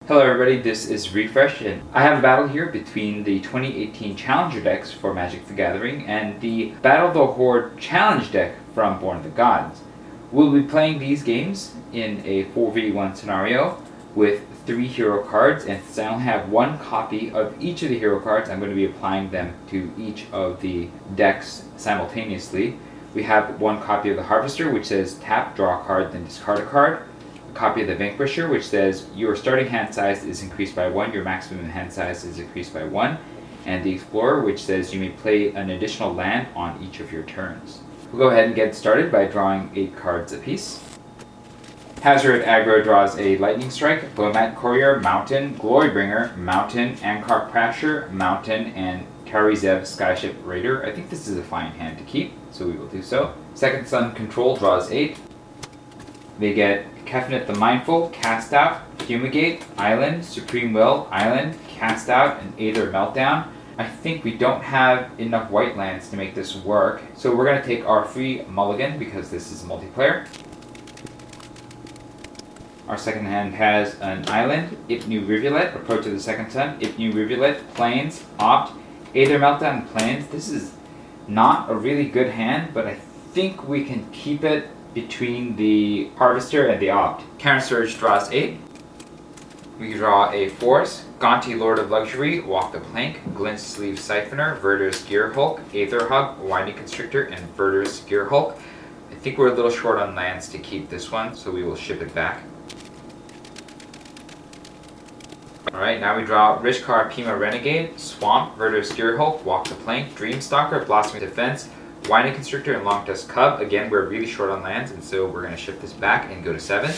Hello everybody, this is Refresh, and I have a battle here between the 2018 Challenger decks for Magic the Gathering and the Battle the Horde Challenge deck from Born of the Gods. We'll be playing these games in a 4v1 scenario with 3 hero cards, and since I only have 1 copy of each of the hero cards, I'm going to be applying them to each of the decks simultaneously. We have 1 copy of the Harvester, which says tap, draw a card, then discard a card. A copy of the Vanquisher, which says your starting hand size is increased by 1, your maximum hand size is increased by 1, and the Explorer, which says you may play an additional land on each of your turns. We'll go ahead and get started by drawing 8 cards apiece. Hazard Aggro draws a Lightning Strike, Bowmat Courier, Mountain, Glorybringer, Mountain, Ankar Crasher, Mountain, and Karizev Skyship Raider. I think this is a fine hand to keep, so we will do so. Second Sun Control draws 8. They get Kefnet the Mindful, Cast Out, Fumigate, Island, Supreme Will, Island, Cast Out, and Aether Meltdown. I think we don't have enough white lands to make this work, so we're going to take our free mulligan because this is multiplayer. Our second hand has an Island, Ipnu Rivulet, Approach of the Second Sun, Ipnu Rivulet, Plains, Opt, Aether Meltdown, Plains. This is not a really good hand, but I think we can keep it between the Harvester and the Opt. Counter Surge draws 8. We draw a Force, Gonti Lord of Luxury, Walk the Plank, Glint Sleeve Siphoner, Verder's Gear Hulk, Aether Hug, Winding Constrictor, and Verder's Gear Hulk. I think we're a little short on lands to keep this one, so we will ship it back. Alright, now we draw Rishkar Pima Renegade, Swamp, Verder's Gear Hulk, Walk the Plank, Dreamstalker, Blossoming Defense, Winding Constrictor, and Long Dust Cub. Again, we're really short on lands, and so we're going to ship this back and go to 7.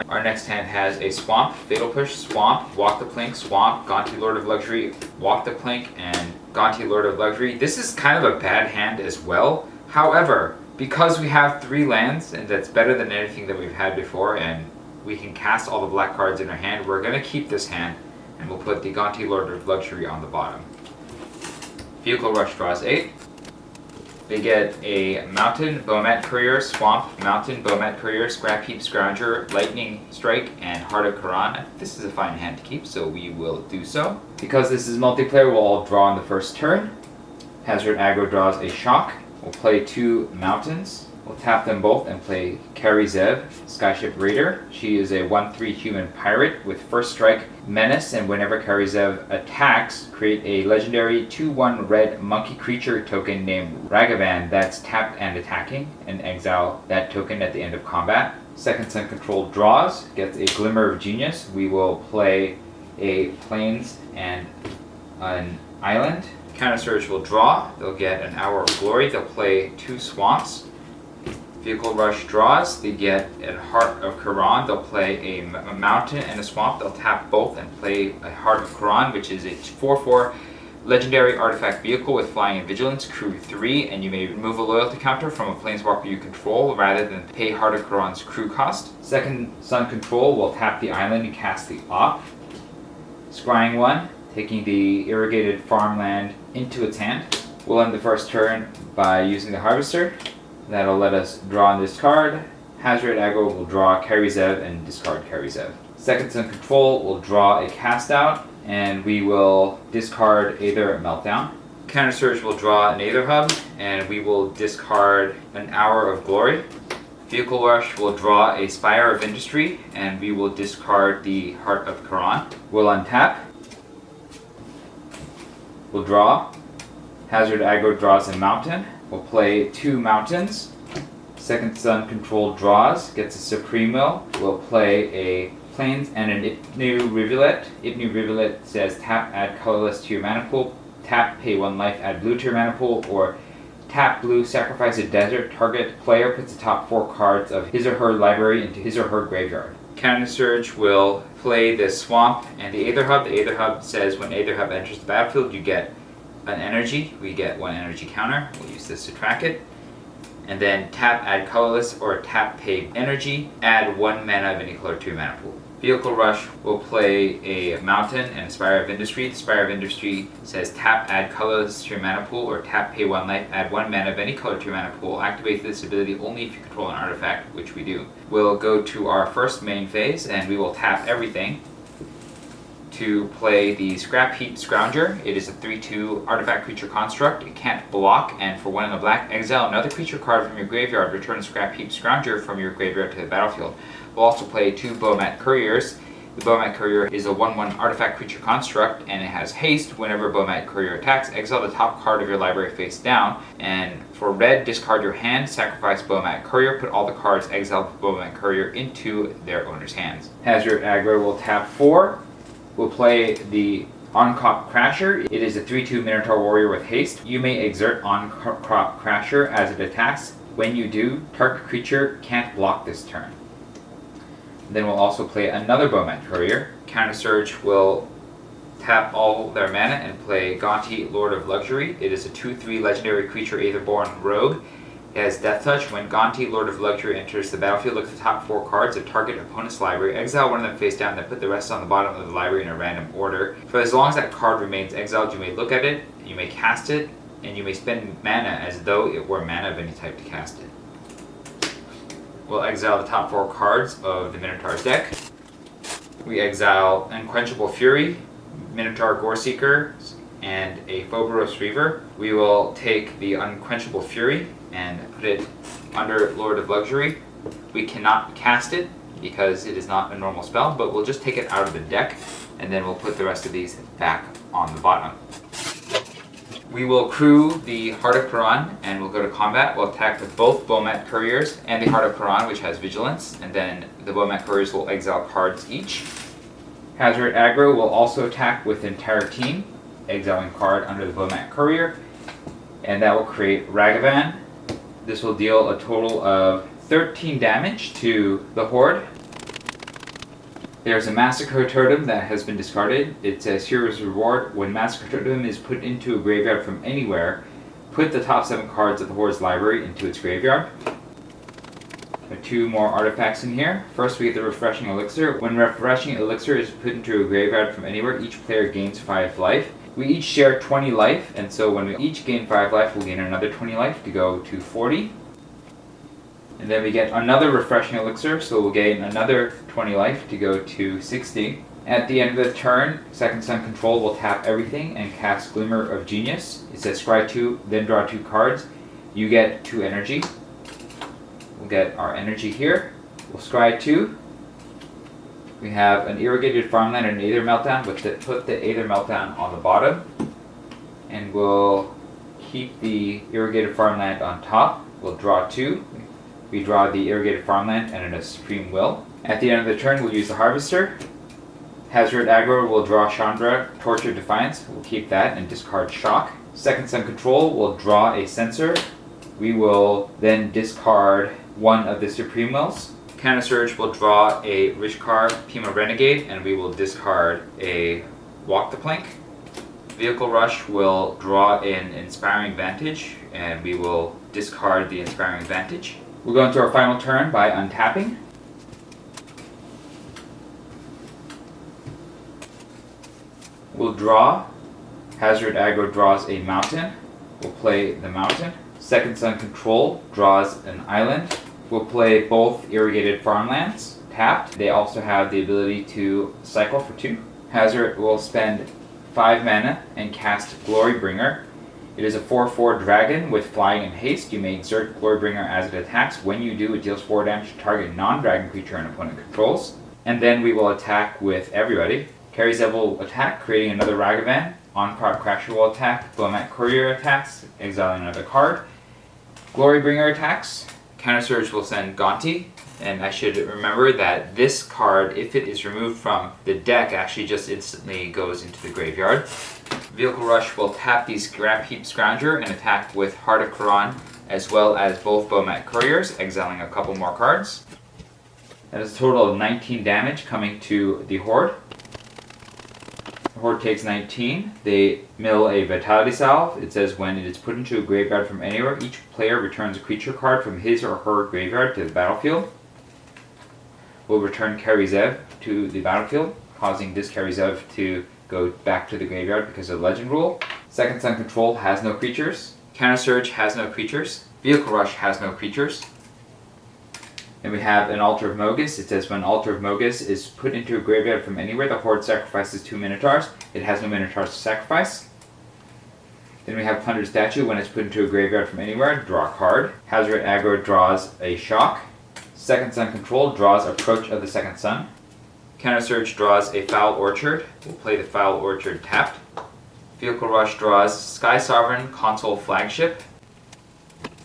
Our next hand has a Swamp, Fatal Push, Swamp, Walk the Plank, Swamp, Gonti Lord of Luxury, Walk the Plank, and Gonti Lord of Luxury. This is kind of a bad hand as well. However, because we have 3 lands, and that's better than anything that we've had before, and we can cast all the black cards in our hand, we're going to keep this hand, and we'll put the Gonti Lord of Luxury on the bottom. Vehicle Rush draws 8. They get a Mountain, Bowmat Courier, Swamp, Mountain, Bowmat Courier, Scrap Heap Scrounger, Lightning Strike, and Heart of Quran. This is a fine hand to keep, so we will do so. Because this is multiplayer, we'll all draw on the first turn. Hazard Aggro draws a Shock. We'll play 2 Mountains. We'll tap them both and play Karizev, Skyship Raider. She is a 1/3 human pirate with first strike, menace, and whenever Karizev attacks, create a legendary 2/1 red monkey creature token named Ragavan that's tapped and attacking, and exile that token at the end of combat. Second Sun Control draws, gets a Glimmer of Genius. We will play a Plains and an Island. Counter Surge will draw. They'll get an Hour of Glory. They'll play 2 Swamps. Vehicle Rush draws, they get a Heart of Quran. They'll play a Mountain and a Swamp. They'll tap both and play a Heart of Quran, which is a 4/4 legendary artifact vehicle with flying and vigilance, crew 3, and you may remove a loyalty counter from a planeswalker you control rather than pay Heart of Quran's crew cost. Second Sun Control will tap the island and cast the Op. Scrying 1, taking the irrigated farmland into its hand. We'll end the first turn by using the Harvester. That'll let us draw on this card. Hazard Aggro will draw Karizev and discard Karizev. Second Sun Control will draw a Cast Out, and we will discard Aether Meltdown. Counter Surge will draw an Aether Hub, and we will discard an Hour of Glory. Vehicle Rush will draw a Spire of Industry, and we will discard the Heart of Quran. We'll untap. We'll draw. Hazard Aggro draws a Mountain. We'll play 2 Mountains. Second Sun Control draws, gets a Supreme Will. We'll play a Plains and an Ipnu Rivulet. Ipnu Rivulet says tap, add colorless to your mana pool. Tap, pay 1 life, add blue to your mana pool. Or tap blue, sacrifice a desert. Target player puts the top 4 cards of his or her library into his or her graveyard. Counter Surge will play the Swamp and the Aether Hub. The Aether Hub says when Aether Hub enters the battlefield, you get an energy. We get 1 energy counter. We'll use this to track it. And then tap, add colorless, or tap, pay energy, add 1 mana of any color to your mana pool. Vehicle Rush will play a Mountain and a Spire of Industry. The Spire of Industry says tap, add colors to your mana pool, or tap, pay 1 life, add 1 mana of any color to your mana pool. Activate this ability only if you control an artifact, which we do. We'll go to our first main phase, and we will tap everything to play the Scrap Heap Scrounger. It is a 3/2 artifact creature construct. It can't block, and for 1 in the black, exile another creature card from your graveyard. Return Scrap Heap Scrounger from your graveyard to the battlefield. We'll also play 2 Bomat Couriers. The Bomat Courier is a 1/1 artifact creature construct, and it has haste. Whenever Bomat Courier attacks, exile the top card of your library face down. And for red, discard your hand, sacrifice Bomat Courier, put all the cards exiled with Bomat Courier into their owner's hands. Hazard Aggro will tap 4. We'll play the On-Crop Crasher. It is a 3/2 Minotaur Warrior with haste. You may exert On-Crop Crasher as it attacks. When you do, target creature can't block this turn. Then we'll also play another Bomat Courier. Counter Surge will tap all their mana and play Gonti, Lord of Luxury. It is a 2/3 legendary creature Aetherborn Rogue. It has Death Touch. When Gonti, Lord of Luxury, enters the battlefield, look at the top 4 cards of target opponent's library. Exile 1 of them face down, then put the rest on the bottom of the library in a random order. For as long as that card remains exiled, you may look at it, you may cast it, and you may spend mana as though it were mana of any type to cast it. We'll exile the top 4 cards of the Minotaur's deck. We exile Unquenchable Fury, Minotaur Goreseeker, and a Phoberos Reaver. We will take the Unquenchable Fury and put it under Lord of Luxury. We cannot cast it because it is not a normal spell, but we'll just take it out of the deck, and then we'll put the rest of these back on the bottom. We will crew the Heart of Quran, and we'll go to combat. We'll attack with both Bomat Couriers and the Heart of Quran, which has Vigilance, and then the Bomat Couriers will exile cards each. Hazard Aggro will also attack with the entire team, exiling card under the Bomat Courier, and that will create Ragavan. This will deal a total of 13 damage to the Horde. There's a Massacre Totem that has been discarded. It says Hero's Reward. When Massacre Totem is put into a graveyard from anywhere, put the top 7 cards of the Horde's library into its graveyard. There are 2 more artifacts in here. First we get the Refreshing Elixir. When Refreshing Elixir is put into a graveyard from anywhere, each player gains 5 life. We each share 20 life, and so when we each gain 5 life, we'll gain another 20 life to go to 40. And then we get another Refreshing Elixir, so we'll gain another 20 life to go to 60. At the end of the turn, Second Sun Control will tap everything and cast Glimmer of Genius. It says scry 2, then draw 2 cards. You get 2 energy. We'll get our energy here. We'll scry 2. We have an Irrigated Farmland and an Aether Meltdown. We'll put the Aether Meltdown on the bottom. And we'll keep the Irrigated Farmland on top. We'll draw 2. We draw the Irrigated Farmland and a Supreme Will. At the end of the turn, we'll use the Harvester. Hazard Aggro will draw Chandra, Torture Defiance. We'll keep that and discard Shock. Second Sun Control will draw a Censor. We will then discard 1 of the Supreme Wills. Counter Surge will draw a Rishkar Pima Renegade, and we will discard a Walk the Plank. Vehicle Rush will draw an Inspiring Vantage, and we will discard the Inspiring Vantage. We'll go into our final turn by untapping. We'll draw. Hazard Aggro draws a Mountain. We'll play the Mountain. Second Sun Control draws an Island. We'll play both Irrigated Farmlands, tapped. They also have the ability to cycle for 2. Hazard will spend 5 mana and cast Glorybringer. It is a 4/4 dragon with flying and haste. You may exert Glorybringer as it attacks. When you do, it deals 4 damage to target non-dragon creature an opponent controls. And then we will attack with everybody. Carry Zev will attack, creating another Ragavan. On-Crop Crasher will attack. Bomat Courier attacks, exiling another card. Glorybringer attacks. Counter Surge will send Gonti. And I should remember that this card, if it is removed from the deck, actually just instantly goes into the graveyard. Vehicle Rush will tap the Scrap Heap Scrounger and attack with Heart of Quran, as well as both Bomat Couriers, exiling a couple more cards. That is a total of 19 damage coming to the Horde. The Horde takes 19. They mill a Vitality Salve. It says when it is put into a graveyard from anywhere, each player returns a creature card from his or her graveyard to the battlefield. will return Karizev to the battlefield, causing this Karizev to go back to the graveyard because of the legend rule. Second Sun Control has no creatures. Counter Surge has no creatures. Vehicle Rush has no creatures. Then we have an Altar of Mogus. It says when Altar of Mogus is put into a graveyard from anywhere, the Horde sacrifices 2 Minotaurs. It has no Minotaurs to sacrifice. Then we have Plundered Statue. When it's put into a graveyard from anywhere, draw a card. Hazard Aggro draws a Shock. Second Sun Control draws Approach of the Second Sun. Counter Surge draws a Foul Orchard. We'll play the Foul Orchard tapped. Vehicle Rush draws Sky Sovereign Console Flagship.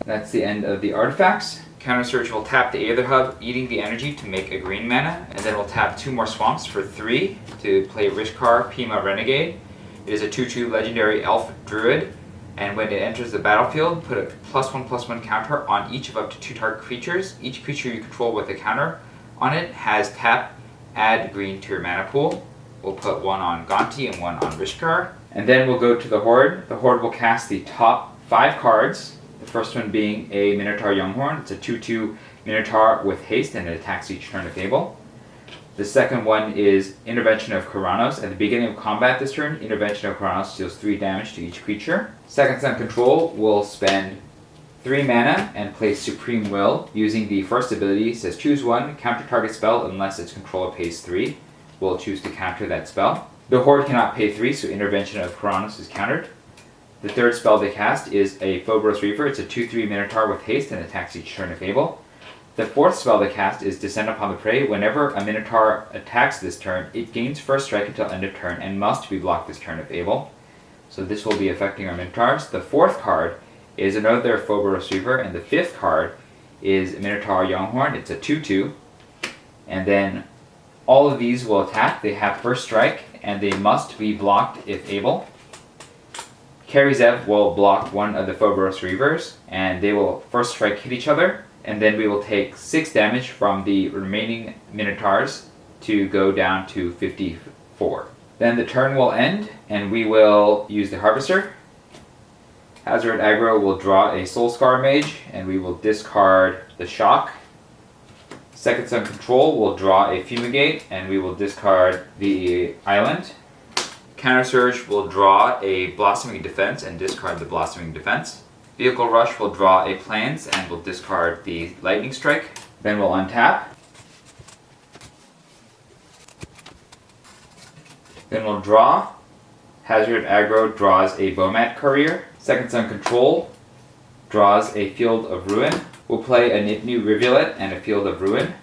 That's the end of the artifacts. Counter Surge will tap the Aether Hub, eating the energy to make a green mana, and then we'll tap 2 more swamps for 3 to play Rishkar Pima Renegade. It is a 2/2 legendary elf druid, and when it enters the battlefield, put a +1/+1 counter on each of up to 2 target creatures. Each creature you control with a counter on it has tap, add green to your mana pool. We'll put 1 on Gonti and 1 on Rishkar. And then we'll go to the Horde. The Horde will cast the top 5 cards. The first one being a Minotaur Younghorn. It's a 2/2 Minotaur with haste and it attacks each turn if able. The second one is Intervention of Kuranos. At the beginning of combat this turn, Intervention of Kuranos deals 3 damage to each creature. Second Sun Control will spend 3 mana and play Supreme Will. Using the first ability, it says choose 1, counter target spell unless its controller pays 3. We'll choose to counter that spell. The Horde cannot pay 3, so Intervention of Kuranos is countered. The third spell they cast is a Phobos Reaver. It's a 2/3 Minotaur with haste and attacks each turn if able. The fourth spell they cast is Descend Upon the Prey. Whenever a Minotaur attacks this turn, it gains first strike until end of turn and must be blocked this turn if able. So this will be affecting our Minotaurs. The fourth card is another Phobos Reaver, and the fifth card is Minotaur Younghorn. It's a 2/2. And then all of these will attack. They have first strike, and they must be blocked if able. Karizev will block one of the Phobos Reavers, and they will first strike hit each other, and then we will take 6 damage from the remaining Minotaurs to go down to 54. Then the turn will end, and we will use the Harvester. Hazard Aggro will draw a Soulscar Mage, and we will discard the Shock. Second Sun Control will draw a Fumigate, and we will discard the Island. Counter Surge will draw a Blossoming Defense and discard the Blossoming Defense. Vehicle Rush will draw a Plains and will discard the Lightning Strike. Then we'll untap. Then we'll draw. Hazard Aggro draws a Bomat Courier. Second Sun Control draws a Field of Ruin. We'll play a Nipnu Rivulet and a Field of Ruin.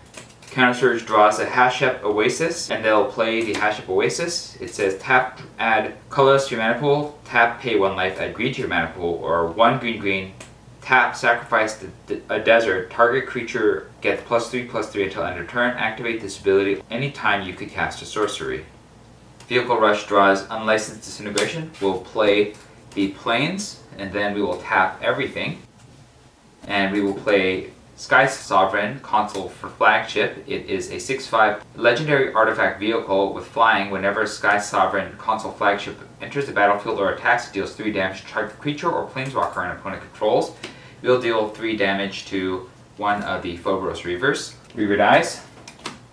Counter Surge draws a Hashep Oasis, and they'll play the Hashep Oasis. It says tap, add colorless to your mana pool, tap, pay 1 life, add green to your mana pool, or 1 green, tap, sacrifice a desert, target creature gets +3/+3 until end of turn, activate this ability anytime you could cast a sorcery. Vehicle Rush draws Unlicensed Disintegration. We'll play the Plains, and then we will tap everything, and we will play Sky Sovereign Console for Flagship. It is a 6/5 legendary artifact vehicle with flying. Whenever Sky Sovereign Console Flagship enters the battlefield or attacks, it deals 3 damage to target creature or planeswalker an opponent controls. We'll deal 3 damage to one of the Phobos Reavers. Reaver dies.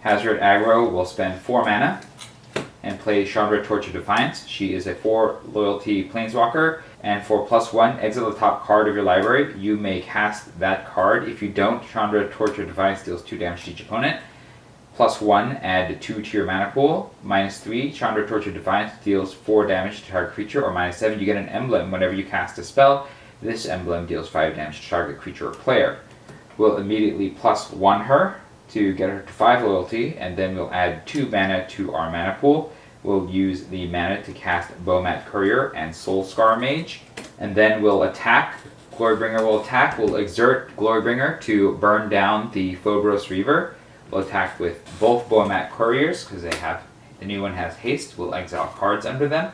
Hazard Aggro will spend 4 mana and play Chandra Torch of Defiance. She is a 4 loyalty planeswalker, and for +1, exile the top card of your library. You may cast that card. If you don't, Chandra Torch of Defiance deals 2 damage to each opponent. +1, add 2 to your mana pool. -3, Chandra Torch of Defiance deals 4 damage to target creature, or -7, you get an emblem whenever you cast a spell. This emblem deals 5 damage to target creature or player. We'll immediately +1 her to get her to 5 loyalty, and then we'll add 2 mana to our mana pool. We'll use the mana to cast Bomat Courier and Soulscar Mage, and then we'll attack. Glorybringer will attack. We'll exert Glorybringer to burn down the Phobos Reaver. We'll attack with both Bomat Couriers because the new one has haste. We'll exile cards under them.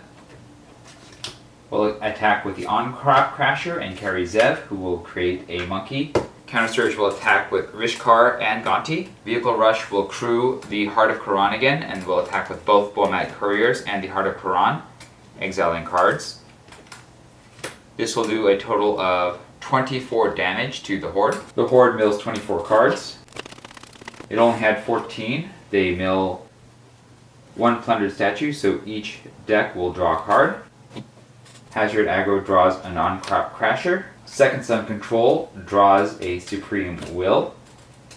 We'll attack with the On-Crop Crasher and Karizev, who will create a monkey. Counter Surge will attack with Rishkar and Gonti. Vehicle Rush will crew the Heart of Quran again and will attack with both Bomat Couriers and the Heart of Quran, exiling cards. This will do a total of 24 damage to the Horde. The Horde mills 24 cards. It only had 14. They mill 1 plundered statue, so each deck will draw a card. Hazard Aggro draws a non-crop crasher. Second Sun Control draws a Supreme Will.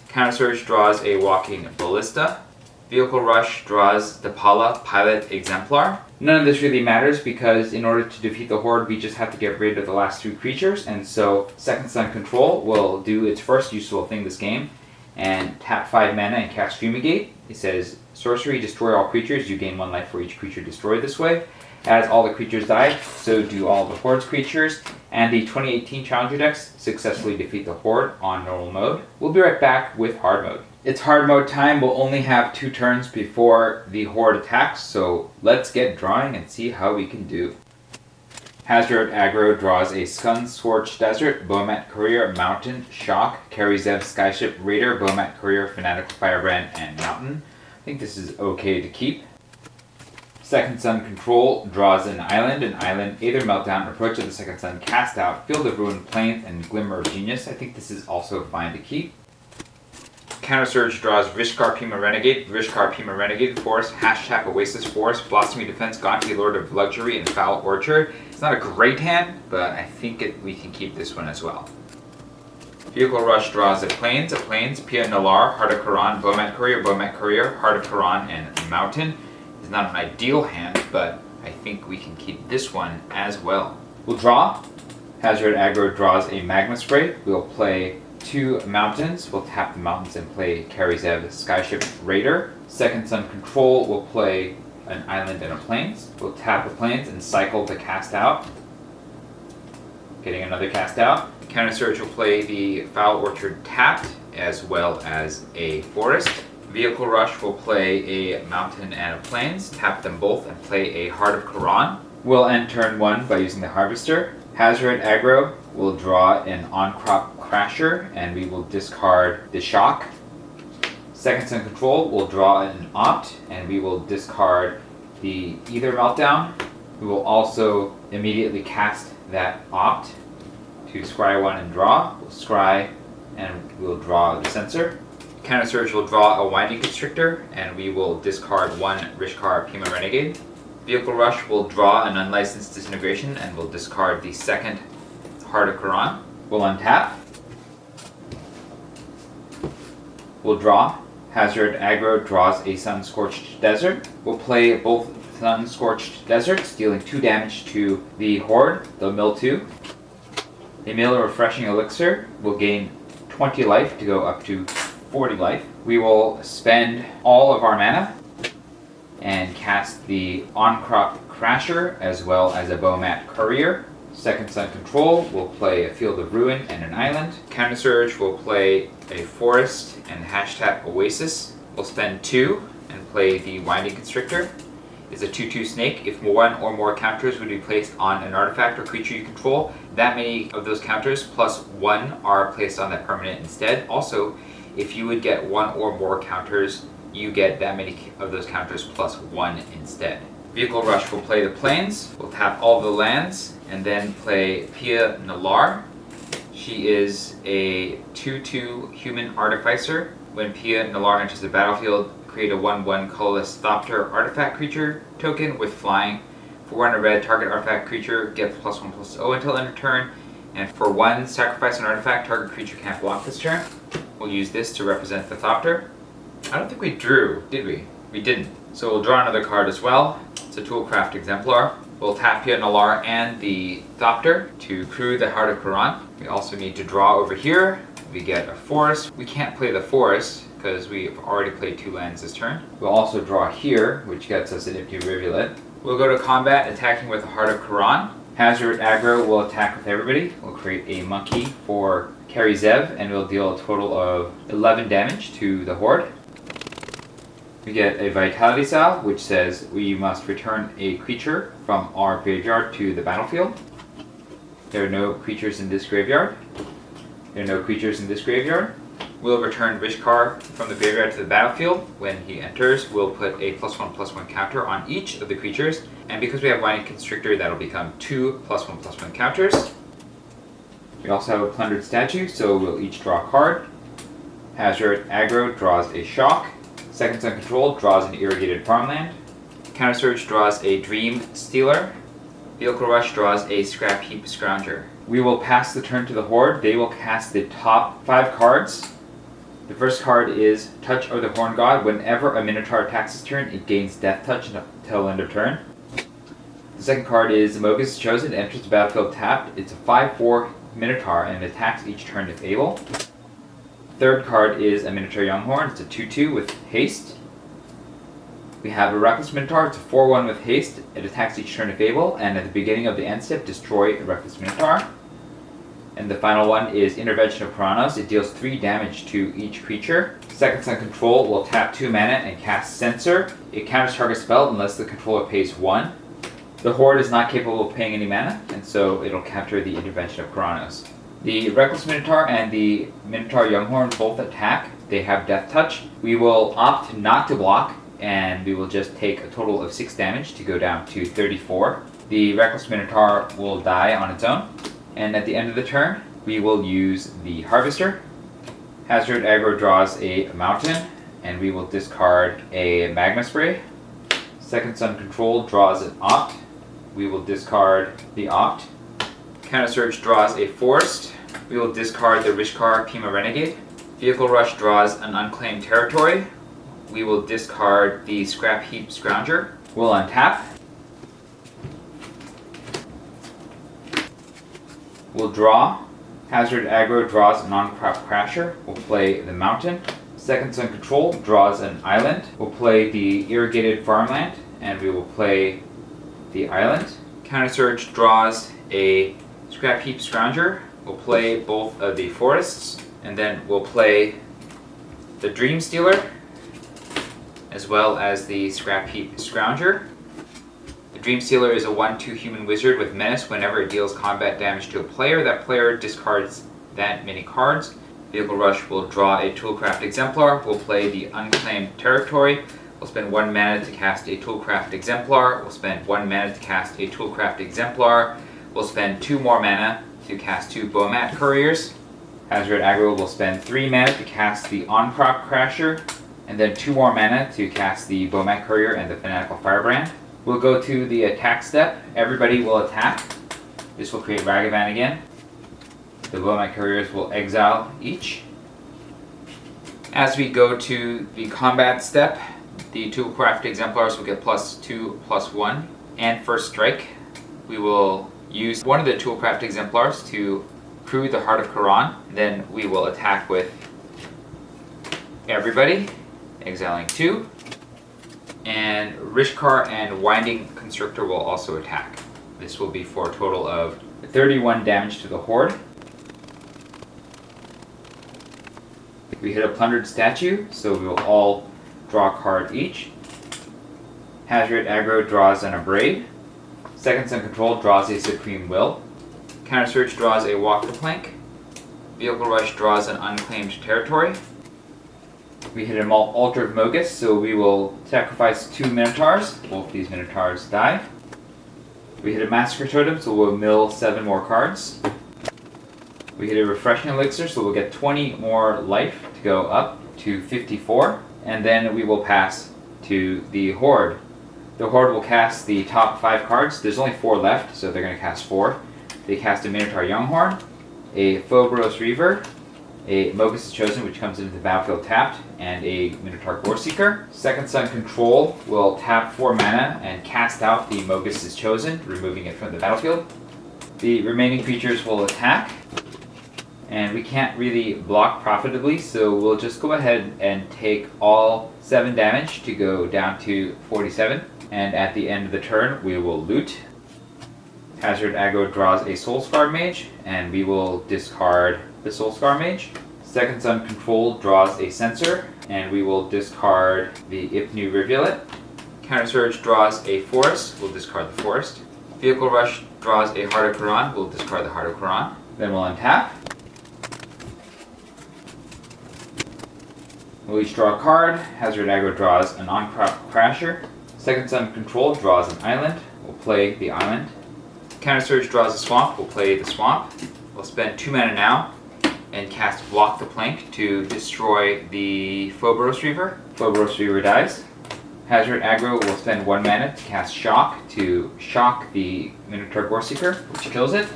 Counter Surge draws a Walking Ballista. Vehicle Rush draws the Pala Pilot Exemplar. None of this really matters because in order to defeat the Horde, we just have to get rid of the last 3 creatures, and so Second Sun Control will do its first useful thing this game and tap 5 mana and cast Fumigate. It says, sorcery, destroy all creatures. You gain 1 life for each creature destroyed this way. As all the creatures die, so do all the Horde's creatures, and the 2018 Challenger decks successfully defeat the Horde on normal mode. We'll be right back with hard mode. It's hard mode time. We'll only have 2 turns before the Horde attacks, so let's get drawing and see how we can do. Hazard Aggro draws a Sun-Scorched Desert, Bomat Courier, Mountain, Shock, Karizev Skyship, Raider, Bomat Courier, Fanatical Firebrand, and Mountain. I think this is okay to keep. Second Sun Control draws an island, Aether Meltdown, Approach of the Second Sun, Cast Out, Field of Ruined Plains, and Glimmer of Genius. I think this is also fine to keep. Counter Surge draws Rishkar Pima Renegade, Forest, Hashtag Oasis Forest, Blossomy Defense, Gonti Lord of Luxury, and Foul Orchard. It's not a great hand, but I think we can keep this one as well. Vehicle Rush draws a Plains, Pia Nalar, Heart of Quran, Bomat Courier, Heart of Quran, and Mountain. It's not an ideal hand, but I think we can keep this one as well. We'll draw. Hazard Aggro draws a Magma Spray. We'll play 2 mountains. We'll tap the mountains and play Karizev Skyship Raider. Second Sun Control will play an island and a plains. We'll tap the plains and cycle to cast out. Getting another cast out. Counter Surge will play the Foul Orchard tapped as well as a forest. Vehicle Rush will play a mountain and a plains, tap them both and play a Heart of Quran. We'll end turn 1 by using the Harvester. Hazard Aggro will draw an On-Crop Crasher and we will discard the Shock. Second Sun Control will draw an Opt and we will discard the Aether Meltdown. We will also immediately cast that Opt to scry 1 and draw. We'll scry and we'll draw the Censor. Counter Surge will draw a Winding Constrictor, and we will discard 1 Rishkar Pima Renegade. Vehicle Rush will draw an Unlicensed Disintegration, and we'll discard the second Heart of Quran. We'll untap. We'll draw. Hazard Aggro draws a Sun-Scorched Desert. We'll play both Sun-Scorched Deserts, dealing 2 damage to the Horde. They'll mill 2. They mill a Refreshing Elixir. We'll gain 20 life to go up to 40 life. We will spend all of our mana and cast the On-Crop Crasher as well as a Bomat Courier. Second Sun Control will play a Field of Ruin and an island. Counter Surge will play a forest and Hashtag Oasis. We'll spend 2 and play the Winding Constrictor. It's a 2/2 snake. If 1 or more counters would be placed on an artifact or creature you control, that many of those counters plus 1 are placed on that permanent instead. Also, if you would get 1 or more counters, you get that many of those counters plus 1 instead. Vehicle Rush will play the plains. We'll tap all the lands and then play Pia Nalar. She is a 2/2 human artificer. When Pia Nalar enters the battlefield, create a 1/1 colorless Thopter artifact creature token with flying. For 1 red, target artifact creature gets +1/+0 until end of turn. And for 1, sacrifice an artifact, target creature can't block this turn. We'll use this to represent the Thopter. I don't think we drew, did we? We didn't. So we'll draw another card as well. It's a Toolcraft Exemplar. We'll tap Pia Nalar and the Thopter to crew the Heart of Quran. We also need to draw over here. We get a forest. We can't play the forest because we've already played 2 lands this turn. We'll also draw here, which gets us an empty rivulet. We'll go to combat, attacking with the Heart of Quran. Hazard Aggro will attack with everybody. We'll create a monkey for Karizev, and we'll deal a total of 11 damage to the Horde. We get a Vitality Cell, which says we must return a creature from our graveyard to the battlefield. There are no creatures in this graveyard. We'll return Rishkar from the graveyard to the battlefield. When he enters, we'll put a +1/+1 counter on each of the creatures. And because we have Winding Constrictor, that'll become 2 +1/+1 counters. We also have a Plundered Statue, so we'll each draw a card. Hazard Aggro draws a Shock. Seconds Uncontrolled draws an Irrigated Farmland. Counter Surge draws a Dream Stealer. Vehicle Rush draws a Scrap Heap Scrounger. We will pass the turn to the Horde. They will cast the top 5 cards. The first card is Touch of the Horn God. Whenever a Minotaur attacks this turn, it gains Death Touch until end of turn. The second card is Mogus Chosen. It enters the battlefield tapped. It's a 5/4 Minotaur and it attacks each turn if able. Third card is a Minotaur Younghorn. It's a 2/2 with haste. We have a Reckless Minotaur. It's a 4/1 with haste. It attacks each turn if able, and at the beginning of the end step, destroy a Reckless Minotaur. And the final one is Intervention of Piranhas. It deals 3 damage to each creature. Seconds Uncontrolled will tap 2 mana and cast Censor. It counters target spell unless the controller pays 1. The Horde is not capable of paying any mana, and so it'll counter the Intervention of Piranhas. The Reckless Minotaur and the Minotaur Younghorn both attack. They have Death Touch. We will opt not to block, and we will just take a total of 6 damage to go down to 34. The Reckless Minotaur will die on its own, and at the end of the turn, we will use the Harvester. Hazard Aggro draws a Mountain, and we will discard a Magma Spray. Seconds Uncontrolled draws an Opt. We will discard the Opt. Counter Surge draws a Forest. We will discard the Rishkar Pima Renegade. Vehicle Rush draws an Unclaimed Territory. We will discard the Scrap Heap Scrounger. We'll untap. We'll draw. Hazard Aggro draws a Non-Crop Crasher. We'll play the Mountain. Seconds Uncontrolled draws an Island. We'll play the Irrigated Farmland, and we will play the Island. Counter Surge draws a Scrap Heap Scrounger. We'll play both of the forests, and then we'll play the Dream Stealer, as well as the Scrap Heap Scrounger. The Dream Stealer is a 1/2 human wizard with menace. Whenever it deals combat damage to a player, that player discards that many cards. Vehicle Rush will draw a Toolcraft Exemplar. We'll play the Unclaimed Territory. We'll spend 1 mana to cast a Toolcraft Exemplar. We'll spend 1 mana to cast a Toolcraft Exemplar. We'll spend 2 more mana to cast 2 Bomat Couriers. Hazard Aggro will spend 3 mana to cast the On-Crop Crasher, and then 2 more mana to cast the Bomat Courier and the Fanatical Firebrand. We'll go to the attack step. Everybody will attack. This will create Ragavan again. The Bomat Couriers will exile each. As we go to the combat step, the Toolcraft Exemplars will get +2/+1 and First Strike. We will use one of the Toolcraft Exemplars to crew the Heart of Quran. Then we will attack with everybody, exiling 2. And Rishkar and Winding Constrictor will also attack. This will be for a total of 31 damage to the Horde. We hit a Plundered Statue, so we will all draw a card each. Hazard Aggro draws an Abrade. Seconds Uncontrolled draws a Supreme Will. Counter Surge draws a Walk the Plank. Vehicle Rush draws an Unclaimed Territory. We hit an Altar of Mogus, so we will sacrifice 2 Minotaurs. Both these Minotaurs die. We hit a Massacre Totem, so we'll mill 7 more cards. We hit a Refreshing Elixir, so we'll get 20 more life to go up to 54. And then we will pass to the Horde. The Horde will cast the top 5 cards. There's only 4 left, so they're going to cast 4. They cast a Minotaur Younghorn, a Phobos Reaver, a Mogus Chosen, which comes into the battlefield tapped, and a Minotaur Goreseeker. Second Sun Control will tap 4 mana and cast out the Mogus Chosen, removing it from the battlefield. The remaining creatures will attack, and we can't really block profitably, so we'll just go ahead and take all 7 damage to go down to 47. And at the end of the turn, we will loot. Hazard Aggro draws a Soulscar Mage, and we will discard the Soulscar Mage. Second Sun Control draws a Censor, and we will discard the Ipnu Rivulet. Counter Surge draws a Forest, we'll discard the Forest. Vehicle Rush draws a Heart of Quran, we'll discard the Heart of Quran. Then we'll untap. We'll each draw a card. Hazard Aggro draws an On-Crop Crasher. Second Sun Control draws an Island. We'll play the Island. Counter Surge draws a Swamp. We'll play the Swamp. We'll spend 2 mana now and cast Walk the Plank to destroy the Phobos Reaver. Phobos Reaver dies. Hazard aggro will spend 1 mana to cast Shock to shock the Minotaur Goreseeker, which kills it.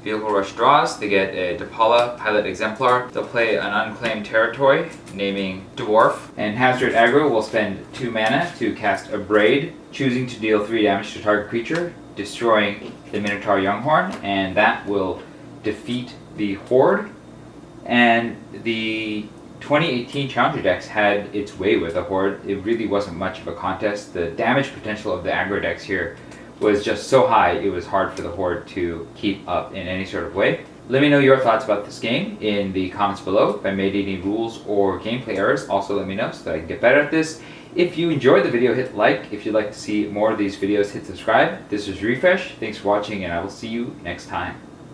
Vehicle Rush draws, they get a Depala Pilot Exemplar. They'll play an unclaimed territory, naming Dwarf. And Hazard aggro will spend 2 mana to cast a Braid, choosing to deal 3 damage to target creature, destroying the Minotaur Younghorn, and that will defeat the Horde. And the 2018 Challenger decks had its way with the Horde. It really wasn't much of a contest. The damage potential of the aggro decks here was just so high, it was hard for the Horde to keep up in any sort of way. Let me know your thoughts about this game in the comments below. If I made any rules or gameplay errors, also let me know so that I can get better at this. If you enjoyed the video, hit like. If you'd like to see more of these videos, hit subscribe. This is Refresh. Thanks for watching, and I will see you next time.